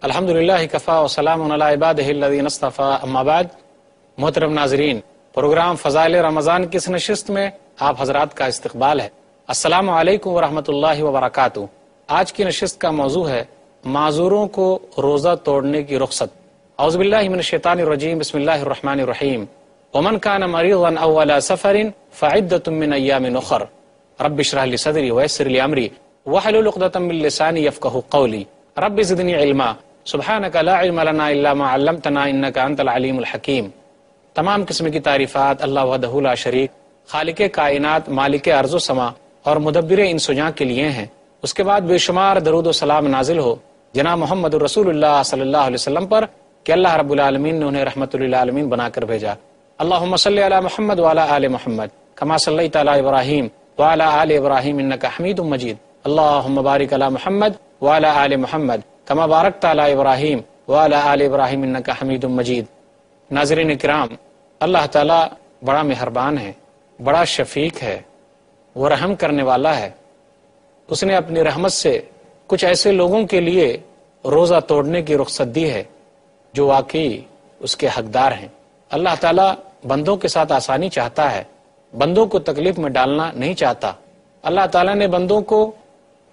الحمدللہ کفا وسلام علی عبادہ الذین اصطفیٰ، اما بعد۔ محترم ناظرین، پروگرام فضائل رمضان کی اس نشست میں آپ حضرات کا استقبال ہے۔ السلام علیکم ورحمۃ اللہ وبرکاتہ۔ آج کی نشست کا موضوع ہے معذوروں کو روزہ توڑنے کی رخصت۔ اعوذ باللہ من الشیطان الرجیم، بسم اللہ الرحمن الرحیم۔ ومن کان مریضا او علی سفر فعدۃ من ایام اخر رب اشرح لی صدری ویسر لی امری واحلل عقدۃ من لسانی یفقهوا قولی رب زدنی علما سبحانک لا علم لنا الا ما علمتنا انک انت العلیم الحکیم۔ تمام قسم کی تعریفات اللہ وحدہ لا شریک، خالق کائنات، مالک ارض و سما اور مدبر انس و جاں کے لیے ہیں۔ اس کے بعد بے شمار درود و سلام نازل ہو جناب محمد رسول اللہ صلی اللہ علیہ وسلم پر کہ اللہ رب العالمین نے انہیں رحمت للعالمین بنا کر بھیجا۔ اللہم صلی علی محمد وعلی آل محمد کما صلیت علی ابراہیم وعلی آل ابراہیم انک حمید مجید۔ اللہم بارک علی محمد وعلی آل محمد کما بارکت علی ابراہیم وعلی آل ابراہیم انک حمید مجید۔ ناظرین کرام، اللہ تعالیٰ بڑا مہربان ہے، بڑا شفیق ہے، وہ رحم کرنے والا ہے۔ اس نے اپنی رحمت سے کچھ ایسے لوگوں کے لیے روزہ توڑنے کی رخصت دی ہے جو واقعی اس کے حقدار ہیں۔ اللہ تعالیٰ بندوں کے ساتھ آسانی چاہتا ہے، بندوں کو تکلیف میں ڈالنا نہیں چاہتا۔ اللہ تعالیٰ نے بندوں کو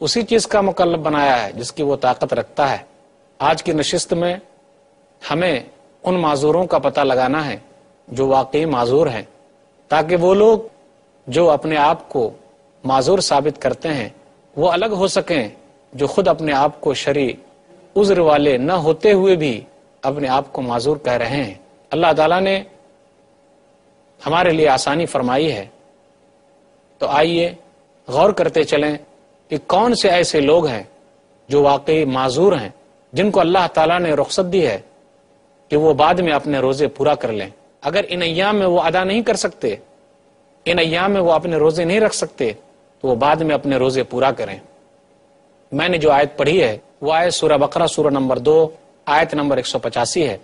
اسی چیز کا مکلف بنایا ہے جس کی وہ طاقت رکھتا ہے۔ آج کی نشست میں ہمیں ان معذوروں کا پتہ لگانا ہے جو واقعی معذور ہیں، تاکہ وہ لوگ جو اپنے آپ کو معذور ثابت کرتے ہیں وہ الگ ہو سکیں، جو خود اپنے آپ کو شرعی عذر والے نہ ہوتے ہوئے بھی اپنے آپ کو معذور کہہ رہے ہیں۔ اللہ تعالیٰ نے ہمارے لیے آسانی فرمائی ہے، تو آئیے غور کرتے چلیں کہ کون سے ایسے لوگ ہیں جو واقعی معذور ہیں، جن کو اللہ تعالیٰ نے رخصت دی ہے کہ وہ بعد میں اپنے روزے پورا کر لیں۔ اگر ان ایام میں وہ ادا نہیں کر سکتے، ان ایام میں وہ اپنے روزے نہیں رکھ سکتے، تو وہ بعد میں اپنے روزے پورا کریں۔ میں نے جو آیت پڑھی ہے وہ آیت سورہ بقرہ سورہ نمبر 2 آیت نمبر 185 ہے۔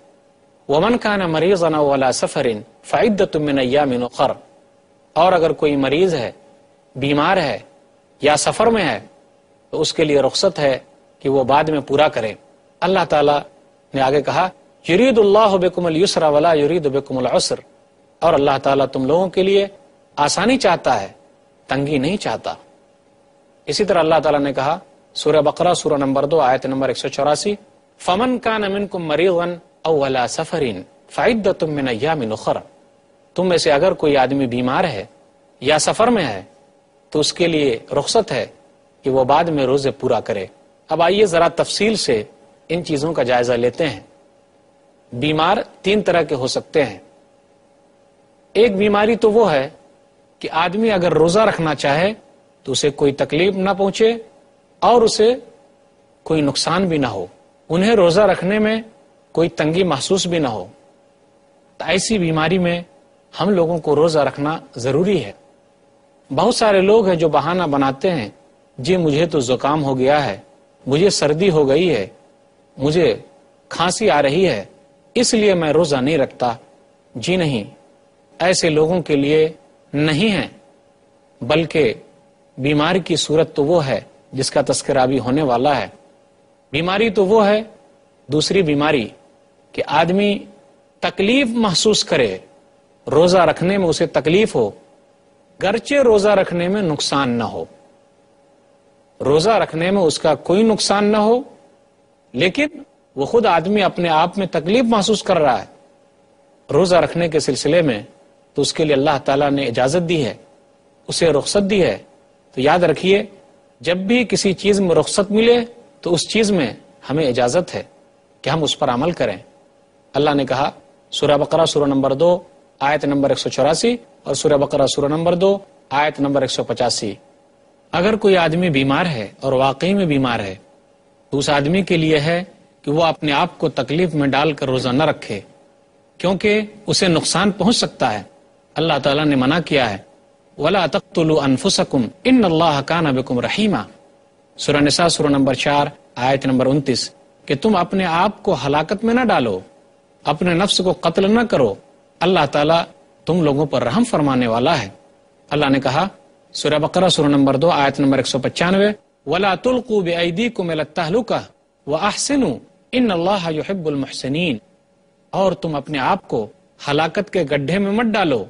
وَمَنْ كَانَ مَرِيضًا أَوْ عَلَىٰ سَفَرٍ فَعِدَّةٌ مِّنْ أَيَّامٍ أُخَرَ، اور اگر کوئی مریض ہے، بیمار ہے یا سفر میں ہے تو اس کے لیے رخصت ہے کہ وہ بعد میں پورا کرے۔ اللہ تعالیٰ نے آگے کہا یرید اللہ بکم اليسر ولا یرید بکم العسر، اور اللہ تعالیٰ تم لوگوں کے لیے آسانی چاہتا ہے، تنگی نہیں چاہتا۔ اسی طرح اللہ تعالیٰ نے کہا سورہ بقرہ سورہ نمبر 2 آیت نمبر 184 فمن کان منکم مریضا او علی سفر فعدۃ من ایام اخر، تم میں سے اگر کوئی آدمی بیمار ہے یا سفر میں ہے تو اس کے لیے رخصت ہے کہ وہ بعد میں روزے پورا کرے۔ اب آئیے ذرا تفصیل سے ان چیزوں کا جائزہ لیتے ہیں۔ بیمار 3 طرح کے ہو سکتے ہیں۔ ایک بیماری تو وہ ہے کہ آدمی اگر روزہ رکھنا چاہے تو اسے کوئی تکلیف نہ پہنچے اور اسے کوئی نقصان بھی نہ ہو، انہیں روزہ رکھنے میں کوئی تنگی محسوس بھی نہ ہو، تو ایسی بیماری میں ہم لوگوں کو روزہ رکھنا ضروری ہے۔ بہت سارے لوگ ہیں جو بہانہ بناتے ہیں، جی مجھے تو زکام ہو گیا ہے، مجھے سردی ہو گئی ہے، مجھے کھانسی آ رہی ہے، اس لیے میں روزہ نہیں رکھتا۔ جی نہیں، ایسے لوگوں کے لیے نہیں ہے، بلکہ بیماری کی صورت تو وہ ہے جس کا تذکرہ بھی ہونے والا ہے۔ بیماری تو وہ ہے دوسری بیماری کہ آدمی تکلیف محسوس کرے، روزہ رکھنے میں اسے تکلیف ہو، گرچہ روزہ رکھنے میں نقصان نہ ہو، روزہ رکھنے میں اس کا کوئی نقصان نہ ہو، لیکن وہ خود آدمی اپنے آپ میں تکلیف محسوس کر رہا ہے روزہ رکھنے کے سلسلے میں، تو اس کے لیے اللہ تعالیٰ نے اجازت دی ہے، اسے رخصت دی ہے۔ تو یاد رکھیے، جب بھی کسی چیز میں رخصت ملے تو اس چیز میں ہمیں اجازت ہے کہ ہم اس پر عمل کریں۔ اللہ نے کہا سورہ بقرہ سورہ نمبر 2 آیت نمبر 184 اور سورہ بقرہ سورہ نمبر 2 آیت نمبر 185، اگر کوئی آدمی بیمار ہے اور واقعی میں بیمار ہے تو اس آدمی کے لیے ہے کہ وہ اپنے آپ کو تکلیف میں ڈال کر روزہ نہ رکھے، کیونکہ اسے نقصان پہنچ سکتا ہے۔ اللہ تعالیٰ نے منع کیا ہے وَلَا تَقْتُلُوا أَنفُسَكُمْ إِنَّ اللَّهَ كَانَ بِكُمْ رَحِيمًا، سورہ نساء سورہ نمبر 4 آیت نمبر 29، کہ تم اپنے آپ کو ہلاکت میں نہ ڈالو، اپنے نفس کو قتل نہ کرو، اللہ تعالیٰ تم لوگوں پر رحم فرمانے والا ہے۔ اللہ نے کہا سورہ بقرہ سورہ نمبر 2 آیت نمبر 195 وَلَا تُلْقُوا بِأَيْدِيكُمْ إِلَى التَّهْلُكَةِ وَأَحْسِنُوا ان اللہ یحب المحسنین، اور تم اپنے آپ کو ہلاکت کے گڈھے میں مت ڈالو،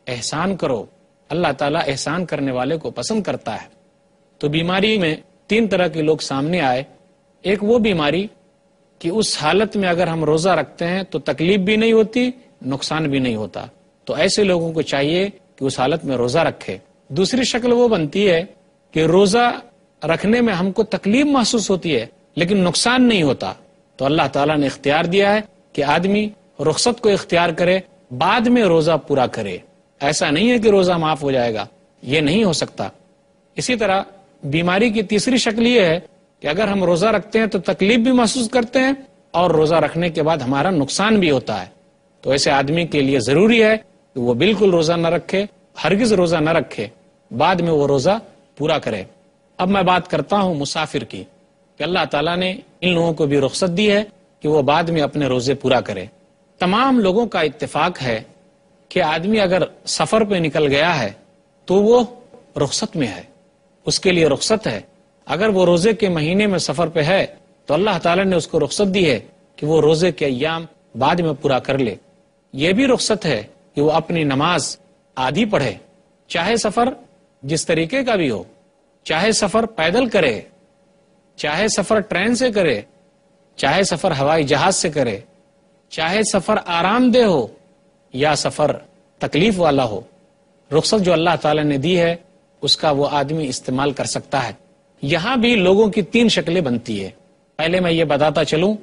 احسان کرو، اللہ تعالیٰ احسان کرنے والے کو پسند کرتا ہے۔ تو بیماری میں 3 طرح کے لوگ سامنے آئے۔ ایک وہ بیماری کہ اس حالت میں اگر ہم روزہ رکھتے ہیں تو تکلیف بھی نہیں ہوتی، نقصان بھی نہیں ہوتا، تو ایسے لوگوں کو چاہیے کہ اس حالت میں روزہ رکھے۔ دوسری شکل وہ بنتی ہے کہ روزہ رکھنے میں ہم کو تکلیف محسوس ہوتی ہے لیکن نقصان نہیں ہوتا، تو اللہ تعالیٰ نے اختیار دیا ہے کہ آدمی رخصت کو اختیار کرے، بعد میں روزہ پورا کرے۔ ایسا نہیں ہے کہ روزہ معاف ہو جائے گا، یہ نہیں ہو سکتا۔ اسی طرح بیماری کی تیسری شکل یہ ہے کہ اگر ہم روزہ رکھتے ہیں تو تکلیف بھی محسوس کرتے ہیں اور روزہ رکھنے کے بعد ہمارا نقصان بھی ہوتا ہے، تو ایسے آدمی کے لیے ضروری ہے کہ وہ بالکل روزہ نہ رکھے، ہرگز روزہ نہ رکھے، بعد میں وہ روزہ پورا کرے۔ اب میں بات کرتا ہوں مسافر کی، کہ اللہ تعالیٰ نے ان لوگوں کو بھی رخصت دی ہے کہ وہ بعد میں اپنے روزے پورا کرے۔ تمام لوگوں کا اتفاق ہے کہ آدمی اگر سفر پہ نکل گیا ہے تو وہ رخصت میں ہے، اس کے لیے رخصت ہے۔ اگر وہ روزے کے مہینے میں سفر پہ ہے تو اللہ تعالیٰ نے اس کو رخصت دی ہے کہ وہ روزے کے ایام بعد میں پورا کر لے۔ یہ بھی رخصت ہے کہ وہ اپنی نماز آدھی پڑھے، چاہے سفر جس طریقے کا بھی ہو، چاہے سفر پیدل کرے، چاہے سفر ٹرین سے کرے، چاہے سفر ہوائی جہاز سے کرے، چاہے سفر آرام دہ ہو یا سفر تکلیف والا ہو، رخصت جو اللہ تعالیٰ نے دی ہے اس کا وہ آدمی استعمال کر سکتا ہے۔ یہاں بھی لوگوں کی 3 شکلیں بنتی ہے۔ پہلے میں یہ بتاتا چلوں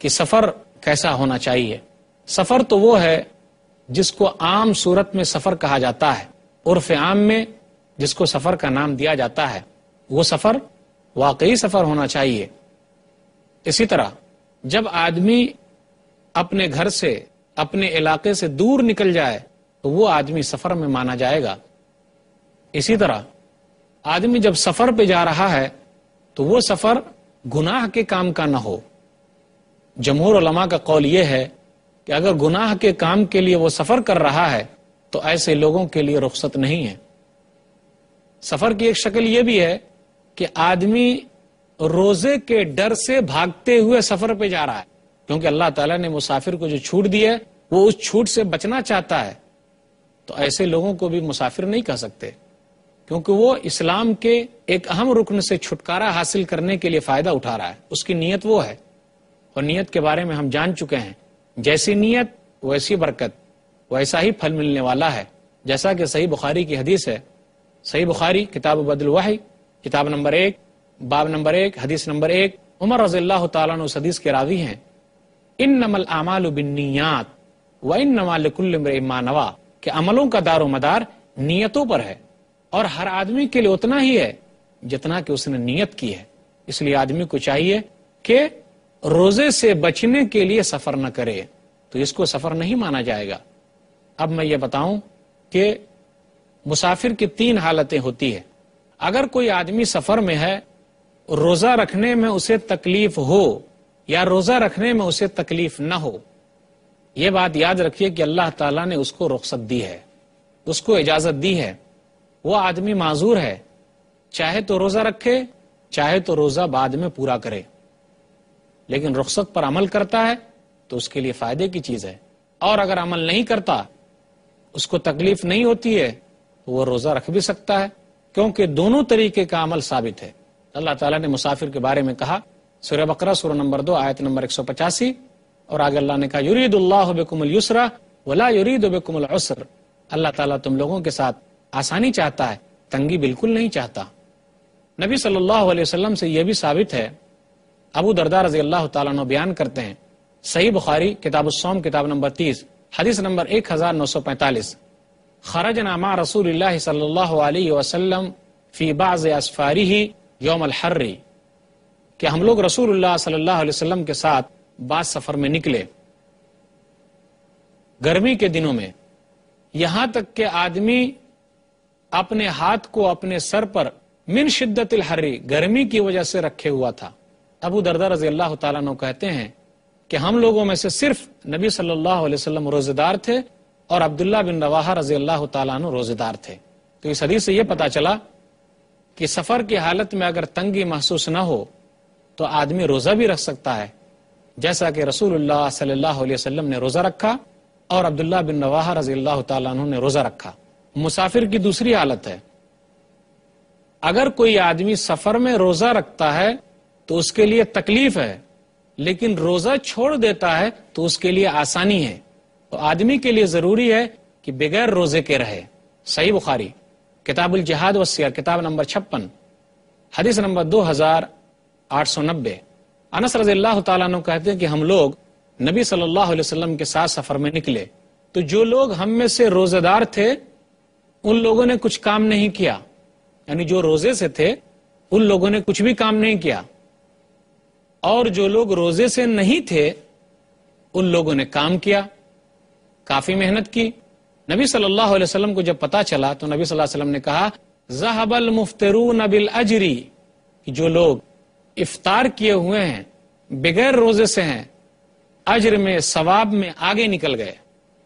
کہ سفر کیسا ہونا چاہیے۔ سفر تو وہ ہے جس کو عام صورت میں سفر کہا جاتا ہے، عرف عام میں جس کو سفر کا نام دیا جاتا ہے، وہ سفر واقعی سفر ہونا چاہیے۔ اسی طرح جب آدمی اپنے گھر سے، اپنے علاقے سے دور نکل جائے تو وہ آدمی سفر میں مانا جائے گا۔ اسی طرح آدمی جب سفر پہ جا رہا ہے تو وہ سفر گناہ کے کام کا نہ ہو۔ جمہور علماء کا قول یہ ہے کہ اگر گناہ کے کام کے لیے وہ سفر کر رہا ہے تو ایسے لوگوں کے لیے رخصت نہیں ہے۔ سفر کی ایک شکل یہ بھی ہے کہ آدمی روزے کے ڈر سے بھاگتے ہوئے سفر پہ جا رہا ہے، کیونکہ اللہ تعالیٰ نے مسافر کو جو چھوٹ دی ہے وہ اس چھوٹ سے بچنا چاہتا ہے، تو ایسے لوگوں کو بھی مسافر نہیں کہہ سکتے، کیونکہ وہ اسلام کے ایک اہم رکن سے چھٹکارا حاصل کرنے کے لیے فائدہ اٹھا رہا ہے۔ اس کی نیت وہ ہے، اور نیت کے بارے میں ہم جان چکے ہیں، جیسی نیت ویسی برکت، ویسا ہی پھل ملنے والا ہے۔ جیسا کہ صحیح بخاری کی حدیث ہے، صحیح بخاری کتاب بدل الوحی کتاب نمبر 1 باب نمبر 1 حدیث نمبر 1، عمر رضی اللہ تعالیٰ عنہ اس حدیث کے راوی ہیں، انما الاعمال بالنیات وانما لکل امرئ ما نوی، کہ عملوں کا دار و مدار نیتوں پر ہے، اور ہر آدمی کے لیے اتنا ہی ہے جتنا کہ اس نے نیت کی ہے۔ اس لیے آدمی کو چاہیے کہ روزے سے بچنے کے لیے سفر نہ کرے، تو اس کو سفر نہیں مانا جائے گا۔ اب میں یہ بتاؤں کہ مسافر کی 3 حالتیں ہوتی ہیں۔ اگر کوئی آدمی سفر میں ہے، روزہ رکھنے میں اسے تکلیف ہو یا روزہ رکھنے میں اسے تکلیف نہ ہو، یہ بات یاد رکھیے کہ اللہ تعالیٰ نے اس کو رخصت دی ہے، اس کو اجازت دی ہے، وہ آدمی معذور ہے، چاہے تو روزہ رکھے چاہے تو روزہ بعد میں پورا کرے، لیکن رخصت پر عمل کرتا ہے تو اس کے لیے فائدے کی چیز ہے، اور اگر عمل نہیں کرتا، اس کو تکلیف نہیں ہوتی ہے، تو وہ روزہ رکھ بھی سکتا ہے، کیونکہ دونوں طریقے کا عمل ثابت ہے۔ اللہ تعالیٰ نے مسافر کے بارے میں کہا، سورہ بقرہ سورہ نمبر 2 آیت نمبر 185، اور آگے اللہ نے کہا یرید اللہ بکم اليسر ولا یرید بکم العسر، اللہ تعالیٰ تم لوگوں کے ساتھ آسانی چاہتا ہے، تنگی بالکل نہیں چاہتا۔ نبی صلی اللہ علیہ وسلم سے یہ بھی ثابت ہے، ابو درداء رضی اللہ تعالیٰ عنہ بیان کرتے ہیں، صحیح بخاری کتاب الصوم کتاب نمبر 30 حدیث نمبر 1945، خرجنا مع رسول اللہ صلی اللہ علیہ وسلم فی بعض اسفارہ یوم الحر، کہ ہم لوگ رسول اللہ صلی اللہ علیہ وسلم کے ساتھ بعض سفر میں نکلے گرمی کے دنوں میں، یہاں تک کہ آدمی اپنے ہاتھ کو اپنے سر پر من شدت الحر، گرمی کی وجہ سے رکھے ہوا تھا۔ ابو درداء رضی اللہ تعالیٰ عنہ کہتے ہیں کہ ہم لوگوں میں سے صرف نبی صلی اللہ علیہ وسلم روزہ دار تھے اور عبداللہ بن رواحہ رضی اللہ تعالیٰ عنہ روزہ دار تھے۔ تو اس حدیث سے یہ پتا چلا کہ سفر کی حالت میں اگر تنگی محسوس نہ ہو تو آدمی روزہ بھی رکھ سکتا ہے، جیسا کہ رسول اللہ صلی اللہ علیہ وسلم نے روزہ رکھا اور عبداللہ بن رواحہ رضی اللہ تعالیٰ عنہ نے روزہ رکھا۔ مسافر کی دوسری حالت ہے، اگر کوئی آدمی سفر میں روزہ رکھتا ہے تو اس کے لیے تکلیف ہے، لیکن روزہ چھوڑ دیتا ہے تو اس کے لیے آسانی ہے۔ تو آدمی کے لیے ضروری ہے کہ بغیر روزے کے رہے۔ صحیح بخاری کتاب الجہاد والسیر کتاب نمبر 56 حدیث نمبر 2890۔ انس رضی اللہ تعالیٰ عنہ کہتے ہیں کہ ہم لوگ نبی صلی اللہ علیہ وسلم کے ساتھ سفر میں نکلے تو جو لوگ ہم میں سے روزہ دار تھے ان لوگوں نے کچھ کام نہیں کیا، یعنی جو روزے سے تھے ان لوگوں نے کچھ بھی کام نہیں کیا، اور جو لوگ روزے سے نہیں تھے ان لوگوں نے کام کیا، کافی محنت کی۔ نبی صلی اللہ علیہ وسلم کو جب پتا چلا تو نبی صلی اللہ علیہ وسلم نے کہا ذهب المفطرون بالاجر، کہ جو لوگ افطار کیے ہوئے ہیں بغیر روزے سے ہیں اجر میں ثواب میں آگے نکل گئے۔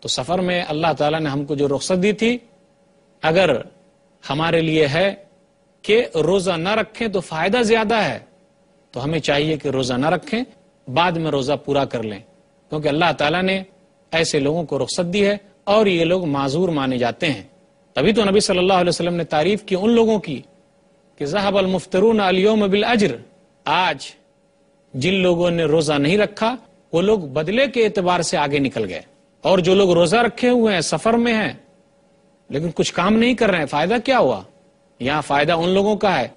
تو سفر میں اللہ تعالیٰ نے ہم کو جو رخصت دی تھی، اگر ہمارے لیے ہے کہ روزہ نہ رکھیں تو فائدہ زیادہ ہے تو ہمیں چاہیے کہ روزہ نہ رکھیں، بعد میں روزہ پورا کر لیں، کیونکہ اللہ تعالیٰ نے ایسے لوگوں کو رخصت دی ہے اور یہ لوگ معذور مانے جاتے ہیں۔ تبھی تو نبی صلی اللہ علیہ وسلم نے تعریف کی ان لوگوں کی کہ ذهب المفطرون اليوم بالاجر، آج جن لوگوں نے روزہ نہیں رکھا وہ لوگ بدلے کے اعتبار سے آگے نکل گئے، اور جو لوگ روزہ رکھے ہوئے ہیں سفر میں ہیں لیکن کچھ کام نہیں کر رہے ہیں، فائدہ کیا ہوا؟ یہاں فائدہ ان لوگوں کا ہے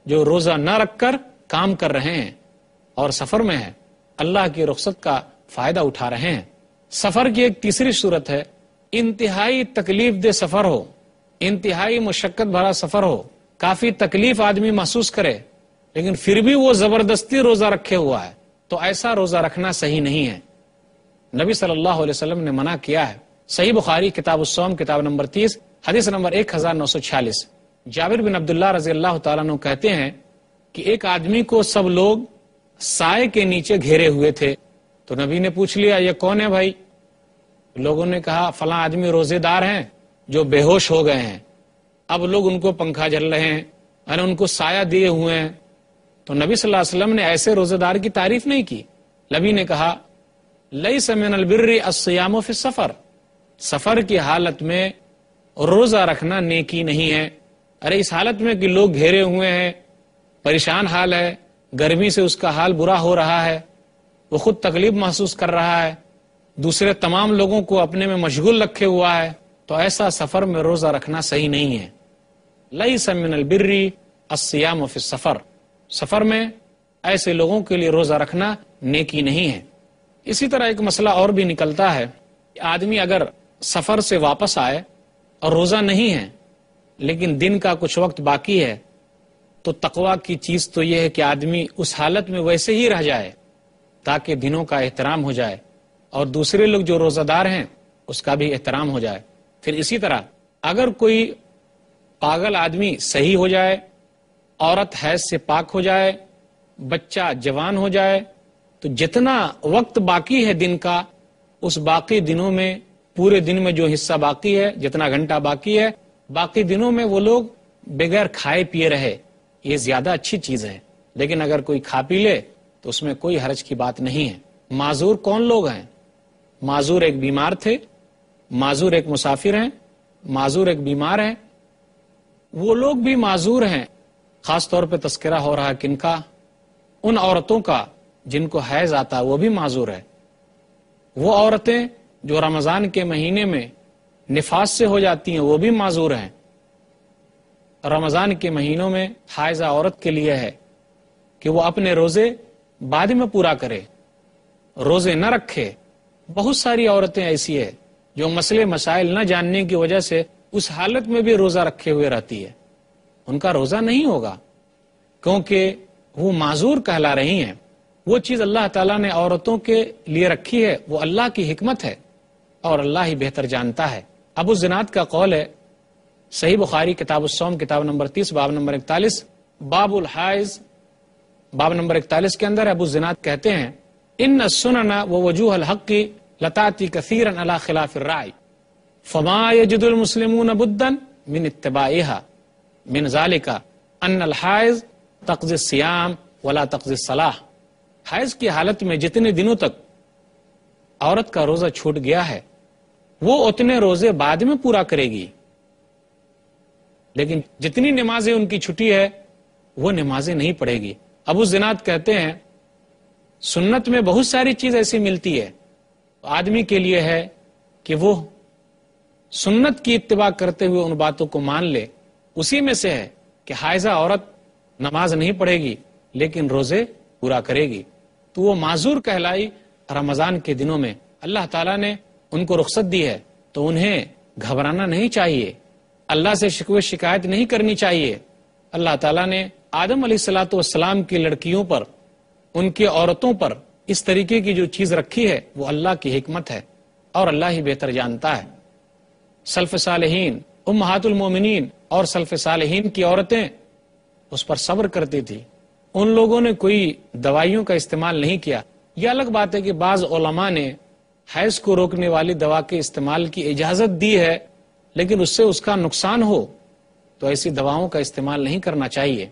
جو روزہ نہ رکھ کر کام کر رہے ہیں اور سفر میں ہیں، اللہ کی رخصت کا فائدہ اٹھا رہے ہیں۔ سفر کی ایک تیسری صورت ہے، انتہائی تکلیف دہ سفر ہو، انتہائی مشقت بھرا سفر ہو، کافی تکلیف آدمی محسوس کرے لیکن پھر بھی وہ زبردستی روزہ رکھے ہوا ہے، تو ایسا روزہ رکھنا صحیح نہیں ہے۔ نبی صلی اللہ علیہ وسلم نے منع کیا ہے۔ صحیح بخاری کتاب الصوم کتاب نمبر 30 حدیث نمبر 1946۔ جابر بن عبداللہ رضی اللہ تعالیٰ عنہ کہتے ہیں کہ ایک آدمی کو سب لوگ سائے کے نیچے گھیرے ہوئے تھے، تو نبی نے پوچھ لیا یہ کون ہے بھائی؟ لوگوں نے کہا فلاں آدمی روزے دار ہیں جو بے ہوش ہو گئے ہیں، اب لوگ ان کو پنکھا جل رہے ہیں اور ان کو سایہ دیے ہوئے ہیں۔ تو نبی صلی اللہ علیہ وسلم نے ایسے روزے دار کی تعریف نہیں کی۔ نبی نے کہا لیس من البر الصیام فی السفر، سفر کی حالت میں روزہ رکھنا نیکی نہیں ہے۔ ارے اس حالت میں کہ لوگ گھیرے ہوئے ہیں، پریشان حال ہے، گرمی سے اس کا حال برا ہو رہا ہے، وہ خود تکلیف محسوس کر رہا ہے، دوسرے تمام لوگوں کو اپنے میں مشغول رکھے ہوا ہے، تو ایسا سفر میں روزہ رکھنا صحیح نہیں ہے۔ لیس من البر الصیام فی السفر، سفر میں ایسے لوگوں کے لیے روزہ رکھنا نیکی نہیں ہے۔ اسی طرح ایک مسئلہ اور بھی نکلتا ہے کہ آدمی اگر سفر سے واپس آئے اور روزہ نہیں ہے لیکن دن کا کچھ وقت باقی ہے، تو تقویٰ کی چیز تو یہ ہے کہ آدمی اس حالت میں ویسے ہی رہ جائے تاکہ دنوں کا احترام ہو جائے اور دوسرے لوگ جو روزہ دار ہیں اس کا بھی احترام ہو جائے۔ پھر اسی طرح اگر کوئی پاگل آدمی صحیح ہو جائے، عورت حیض سے پاک ہو جائے، بچہ جوان ہو جائے، تو جتنا وقت باقی ہے دن کا، اس باقی دنوں میں پورے دن میں جو حصہ باقی ہے، جتنا گھنٹہ باقی ہے، باقی دنوں میں وہ لوگ بغیر کھائے پیے رہے، یہ زیادہ اچھی چیز ہے۔ لیکن اگر کوئی کھا پی لے تو اس میں کوئی حرج کی بات نہیں ہے۔ معذور کون لوگ ہیں؟ معذور ایک بیمار تھے، معذور ایک مسافر ہیں، معذور ایک بیمار ہیں، وہ لوگ بھی معذور ہیں۔ خاص طور پہ تذکرہ ہو رہا کن کا؟ ان عورتوں کا جن کو حیض آتا وہ بھی معذور ہے۔ وہ عورتیں جو رمضان کے مہینے میں نفاس سے ہو جاتی ہیں وہ بھی معذور ہیں۔ رمضان کے مہینوں میں حائضہ عورت کے لیے ہے کہ وہ اپنے روزے بعد میں پورا کرے، روزے نہ رکھے۔ بہت ساری عورتیں ایسی ہیں جو مسئلے مسائل نہ جاننے کی وجہ سے اس حالت میں بھی روزہ رکھے ہوئے رہتی ہے، ان کا روزہ نہیں ہوگا کیونکہ وہ معذور کہلا رہی ہیں۔ وہ چیز اللہ تعالیٰ نے عورتوں کے لیے رکھی ہے، وہ اللہ کی حکمت ہے اور اللہ ہی بہتر جانتا ہے۔ ابو الزناد کا قول ہے، صحیح بخاری کتاب الصوم کتاب نمبر 30 باب نمبر 41 باب الحائض باب نمبر 41 کے اندر ابو الزناد کہتے ہیں ان السنن ووجوه الحق لتأتي كثيرا على خلاف الرأي فما يجد المسلمون بدا من اتباعها من ذلك ان الحائض تقضي الصيام ولا تقضي الصلاة۔ حیض کی حالت میں جتنے دنوں تک عورت کا روزہ چھوٹ گیا ہے وہ اتنے روزے بعد میں پورا کرے گی، لیکن جتنی نمازیں ان کی چھٹی ہے وہ نمازیں نہیں پڑھے گی۔ ابو زناد کہتے ہیں سنت میں بہت ساری چیز ایسی ملتی ہے، آدمی کے لیے ہے کہ وہ سنت کی اتباع کرتے ہوئے ان باتوں کو مان لے۔ اسی میں سے ہے کہ حائضہ عورت نماز نہیں پڑھے گی لیکن روزے پورا کرے گی، تو وہ معذور کہلائی۔ رمضان کے دنوں میں اللہ تعالیٰ نے ان کو رخصت دی ہے تو انہیں گھبرانا نہیں چاہیے، اللہ سے شکوے شکایت نہیں کرنی چاہیے۔ اللہ تعالیٰ نے آدم علیہ الصلوۃ والسلام کی لڑکیوں پر، ان کی عورتوں پر اس طریقے کی جو چیز رکھی ہے وہ اللہ کی حکمت ہے اور اللہ ہی بہتر جانتا ہے۔ سلف صالحین، امہات المومنین اور سلف صالحین کی عورتیں اس پر صبر کرتی تھی، ان لوگوں نے کوئی دوائیوں کا استعمال نہیں کیا۔ یہ الگ بات ہے کہ بعض علماء نے حیض کو روکنے والی دوا کے استعمال کی اجازت دی ہے، لیکن اس سے اس کا نقصان ہو تو ایسی دواؤں کا استعمال نہیں کرنا چاہیے۔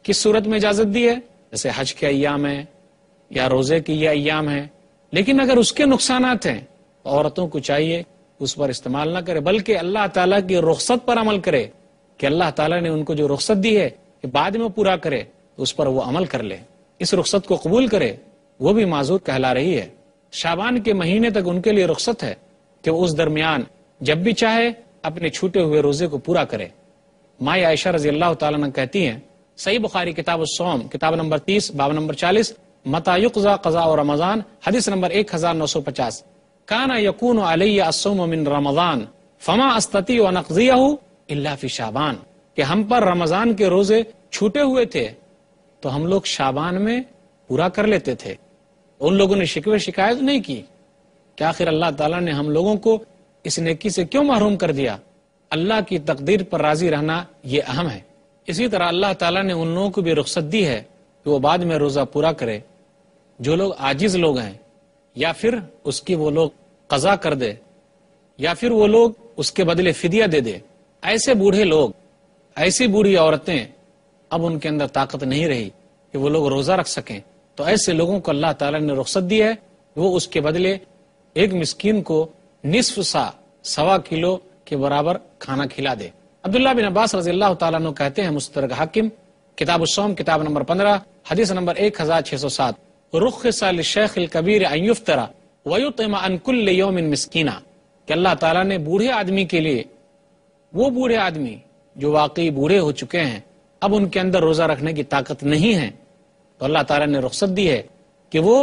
کس صورت میں اجازت دی ہے؟ جیسے حج کے ایام ہیں یا روزے کے یہ ایام ہیں، لیکن اگر اس کے نقصانات ہیں تو عورتوں کو چاہیے اس پر استعمال نہ کرے، بلکہ اللہ تعالیٰ کی رخصت پر عمل کرے کہ اللہ تعالیٰ نے ان کو جو رخصت دی ہے کہ بعد میں پورا کرے اس پر وہ عمل کر لے، اس رخصت کو قبول کرے، وہ بھی معذور کہلا رہی ہے۔ شعبان کے مہینے تک ان کے لیے رخصت ہے کہ وہ اس درمیان جب بھی چاہے اپنے چھوٹے ہوئے روزے کو پورا کرے۔ ماں عائشہ رضی اللہ تعالیٰ عنہ کہتی ہیں، صحیح بخاری کتاب الصوم کتاب نمبر 30 باب نمبر 40، متی یقضی قضاء رمضان حدیث نمبر 1950، کان یکون علی الصوم من رمضان فما استطیع ان اقضیہ الا فی شعبان، کہ ہم پر رمضان کے روزے چھوٹے ہوئے تھے تو ہم لوگ شعبان میں پورا کر لیتے تھے۔ ان لوگوں نے شکوے شکایت نہیں کی کہ آخر اللہ تعالیٰ نے ہم لوگوں کو اس نیکی سے کیوں محروم کر دیا۔ اللہ کی تقدیر پر راضی رہنا یہ اہم ہے۔ اسی طرح اللہ تعالیٰ نے ان لوگوں کو بھی رخصت دی ہے کہ وہ بعد میں روزہ پورا کرے، جو لوگ عاجز لوگ ہیں، یا پھر اس کی وہ لوگ قضا کر دے، یا پھر وہ لوگ اس کے بدلے فدیہ دے دے۔ ایسے بوڑھے لوگ، ایسی بوڑھی عورتیں اب ان کے اندر طاقت نہیں رہی کہ وہ لوگ روزہ رکھ سکیں، تو ایسے لوگوں کو اللہ تعالیٰ نے رخصت دی ہے، وہ اس کے بدلے ایک مسکین کو نصف سا، 1.25 کلو کے برابر کھانا کھلا دے۔ عبداللہ بن عباس رضی اللہ تعالیٰ عنہ کہتے ہیں، مستدرک حاکم کتاب الصوم کتاب نمبر 15 حدیث نمبر 1607، رخص للشیخ الکبیر ان یفطر ویطعم عن کل یوم مسکینا، کہ اللہ تعالیٰ نے بوڑھے آدمی کے لیے، وہ بوڑھے آدمی جو واقعی بوڑھے ہو چکے ہیں، اب ان کے اندر روزہ رکھنے کی طاقت نہیں ہے، تو اللہ تعالیٰ نے رخصت دی ہے کہ وہ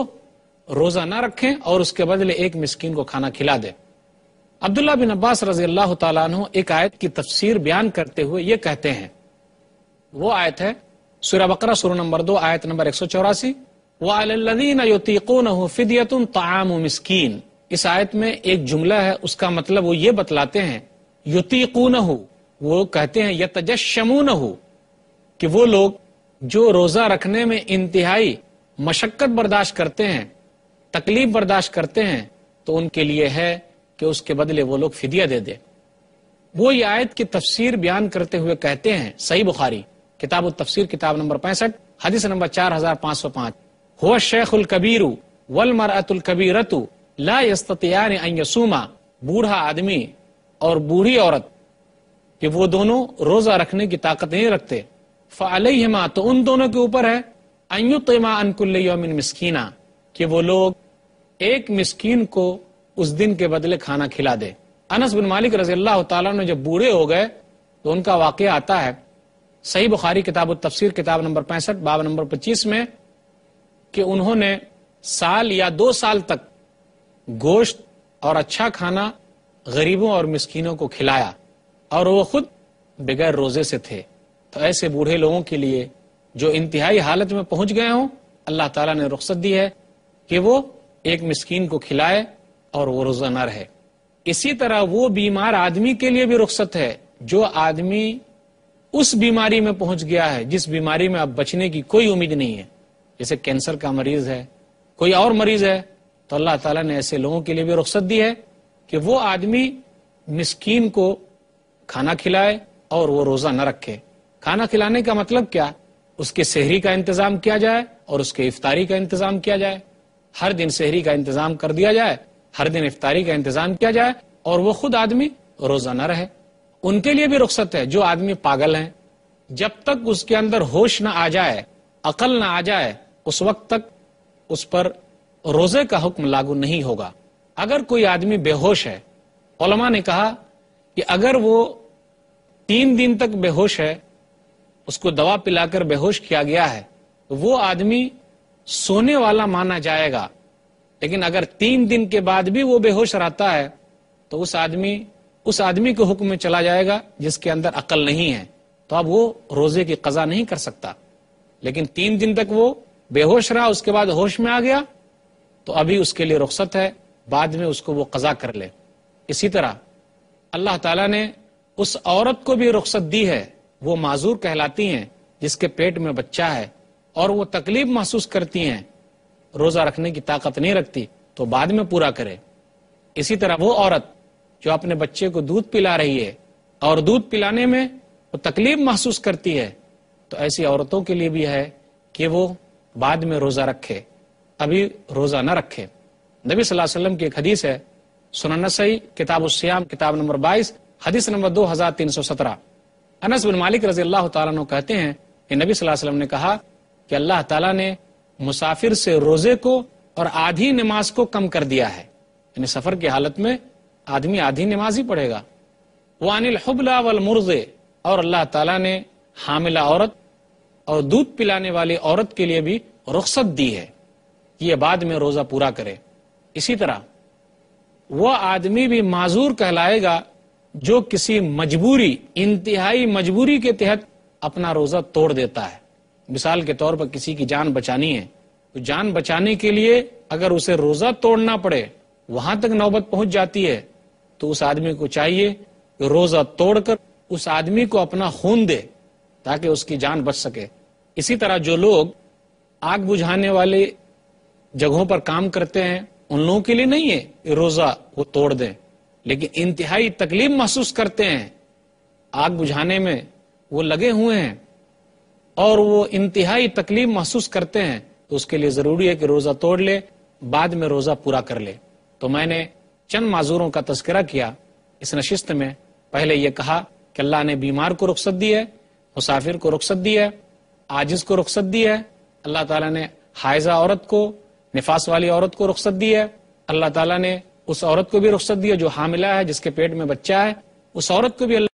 روزہ نہ رکھیں اور اس کے بدلے ایک مسکین کو کھانا کھلا دے۔ عبداللہ بن عباس رضی اللہ تعالیٰ عنہ ایک آیت کی تفسیر بیان کرتے ہوئے یہ کہتے ہیں، وہ آیت ہے سورہ بقرہ سورہ نمبر 2 آیت نمبر 184، وَعَلَى الَّذِينَ يُطِيقُونَهُ فِدْيَةٌ طَعَامُ مِسْكِينٍ۔ اس آیت میں ایک جملہ ہے، اس کا مطلب وہ یہ بتلاتے ہیں، یطیقونہ، وہ کہتے ہیں یتجشمونہ، کہ وہ لوگ جو روزہ رکھنے میں انتہائی مشقت برداشت کرتے ہیں، تکلیف برداشت کرتے ہیں، تو ان کے لیے ہے کہ اس کے بدلے وہ لوگ فدیہ دے دے۔ وہ یہ آیت کی تفسیر بیان کرتے ہوئے کہتے ہیں، صحیح بخاری کتاب التفسیر کتاب نمبر 65 حدیث نمبر 4505، هو الشیخ الکبیر والمرأة الکبیرۃ لا یستطیعان ان یصوما، بوڑھا آدمی اور بوڑھی عورت کہ وہ دونوں روزہ رکھنے کی طاقت نہیں رکھتے، فعلیہما، تو ان دونوں کے اوپر ہے، ان یطعما عن کل یوم مسکینا، کہ وہ لوگ ایک مسکین کو اس دن کے بدلے کھانا کھلا دے۔ انس بن مالک رضی اللہ تعالیٰ نے جب بوڑھے ہو گئے تو ان کا واقعہ آتا ہے صحیح بخاری کتاب التفسیر کتاب نمبر 65 باب نمبر 25 میں، کہ انہوں نے سال یا 2 سال تک گوشت اور اچھا کھانا غریبوں اور مسکینوں کو کھلایا، اور وہ خود بغیر روزے سے تھے۔ تو ایسے بوڑھے لوگوں کے لیے جو انتہائی حالت میں پہنچ گئے ہوں، اللہ تعالیٰ نے رخصت دی ہے کہ وہ ایک مسکین کو کھلائے اور وہ روزہ نہ رہے۔ اسی طرح وہ بیمار آدمی کے لیے بھی رخصت ہے، جو آدمی اس بیماری میں پہنچ گیا ہے جس بیماری میں اب بچنے کی کوئی امید نہیں ہے، جیسے کینسر کا مریض ہے، کوئی اور مریض ہے، تو اللہ تعالیٰ نے ایسے لوگوں کے لیے بھی رخصت دی ہے کہ وہ آدمی مسکین کو کھانا کھلائے اور وہ روزہ نہ رکھے۔ کھانا کھلانے کا مطلب کیا؟ اس کے سحری کا انتظام کیا جائے اور اس کے افطاری کا انتظام کیا جائے. ہر دن سحری کا انتظام کر دیا جائے، ہر دن افطاری کا انتظام کیا جائے، اور وہ خود آدمی روزہ نہ رہے. ان کے لیے بھی رخصت ہے جو آدمی پاگل ہیں. جب تک اس کے اندر ہوش نہ آ جائے، عقل نہ آ جائے، اس وقت تک اس پر روزے کا حکم لاگو نہیں ہوگا. اگر کوئی آدمی بے ہوش ہے، علماء نے کہا کہ اگر وہ 3 دن تک بے ہوش ہے، اس کو دوا پلا کر بے ہوش کیا گیا ہے، تو وہ آدمی سونے والا مانا جائے گا. لیکن اگر 3 دن کے بعد بھی وہ بے ہوش رہتا ہے تو اس آدمی کو حکم میں چلا جائے گا جس کے اندر عقل نہیں ہے، تو اب وہ روزے کی قضا نہیں کر سکتا. لیکن 3 دن تک وہ بے ہوش رہا، اس کے بعد ہوش میں آ گیا، تو ابھی اس کے لیے رخصت ہے، بعد میں اس کو وہ قضا کر لے. اسی طرح اللہ تعالیٰ نے اس عورت کو بھی رخصت دی ہے، وہ معذور کہلاتی ہیں جس کے پیٹ میں بچہ ہے اور وہ تکلیف محسوس کرتی ہیں، روزہ رکھنے کی طاقت نہیں رکھتی، تو بعد میں پورا کرے. اسی طرح وہ عورت جو اپنے بچے کو دودھ پلا رہی ہے اور دودھ پلانے میں وہ تکلیف محسوس کرتی ہے، تو ایسی عورتوں کے لیے بھی ہے کہ وہ بعد میں روزہ رکھے، ابھی روزہ نہ رکھے. نبی صلی اللہ علیہ وسلم کی ایک حدیث ہے، سنن نسائی کتاب الصیام کتاب نمبر 22 حدیث نمبر 2317. انس بن مالک رضی اللہ تعالیٰ عنہ کہتے ہیں کہ نبی صلی اللہ علیہ وسلم نے کہا کہ اللہ تعالیٰ نے مسافر سے روزے کو اور آدھی نماز کو کم کر دیا ہے، یعنی سفر کی حالت میں آدمی آدھی نماز ہی پڑھے گا. وَعَنِ الْحُبْلَى وَالْمُرْضِ، اور اللہ تعالیٰ نے حاملہ عورت اور دودھ پلانے والی عورت کے لیے بھی رخصت دی ہے کہ یہ بعد میں روزہ پورا کرے. اسی طرح وہ آدمی بھی معذور کہلائے گا جو کسی مجبوری، انتہائی مجبوری کے تحت اپنا روزہ توڑ دیتا ہے. مثال کے طور پر کسی کی جان بچانی ہے، تو جان بچانے کے لیے اگر اسے روزہ توڑنا پڑے، وہاں تک نوبت پہنچ جاتی ہے، تو اس آدمی کو چاہیے کہ روزہ توڑ کر اس آدمی کو اپنا خون دے تاکہ اس کی جان بچ سکے. اسی طرح جو لوگ آگ بجھانے والے جگہوں پر کام کرتے ہیں، ان لوگوں کے لیے نہیں ہے کہ روزہ وہ توڑ دیں، لیکن انتہائی تکلیف محسوس کرتے ہیں، آگ بجھانے میں وہ لگے ہوئے ہیں اور وہ انتہائی تکلیف محسوس کرتے ہیں، تو اس کے لیے ضروری ہے کہ روزہ توڑ لے، بعد میں روزہ پورا کر لے. تو میں نے چند معذوروں کا تذکرہ کیا اس نشست میں. پہلے یہ کہا کہ اللہ نے بیمار کو رخصت دی ہے، مسافر کو رخصت دی ہے، عاجز کو رخصت دی ہے. اللہ تعالیٰ نے حائضہ عورت کو، نفاس والی عورت کو رخصت دی ہے. اللہ تعالیٰ نے اس عورت کو بھی رخصت دی ہے جو حاملہ ہے، جس کے پیٹ میں بچہ ہے، اس عورت کو بھی اللہ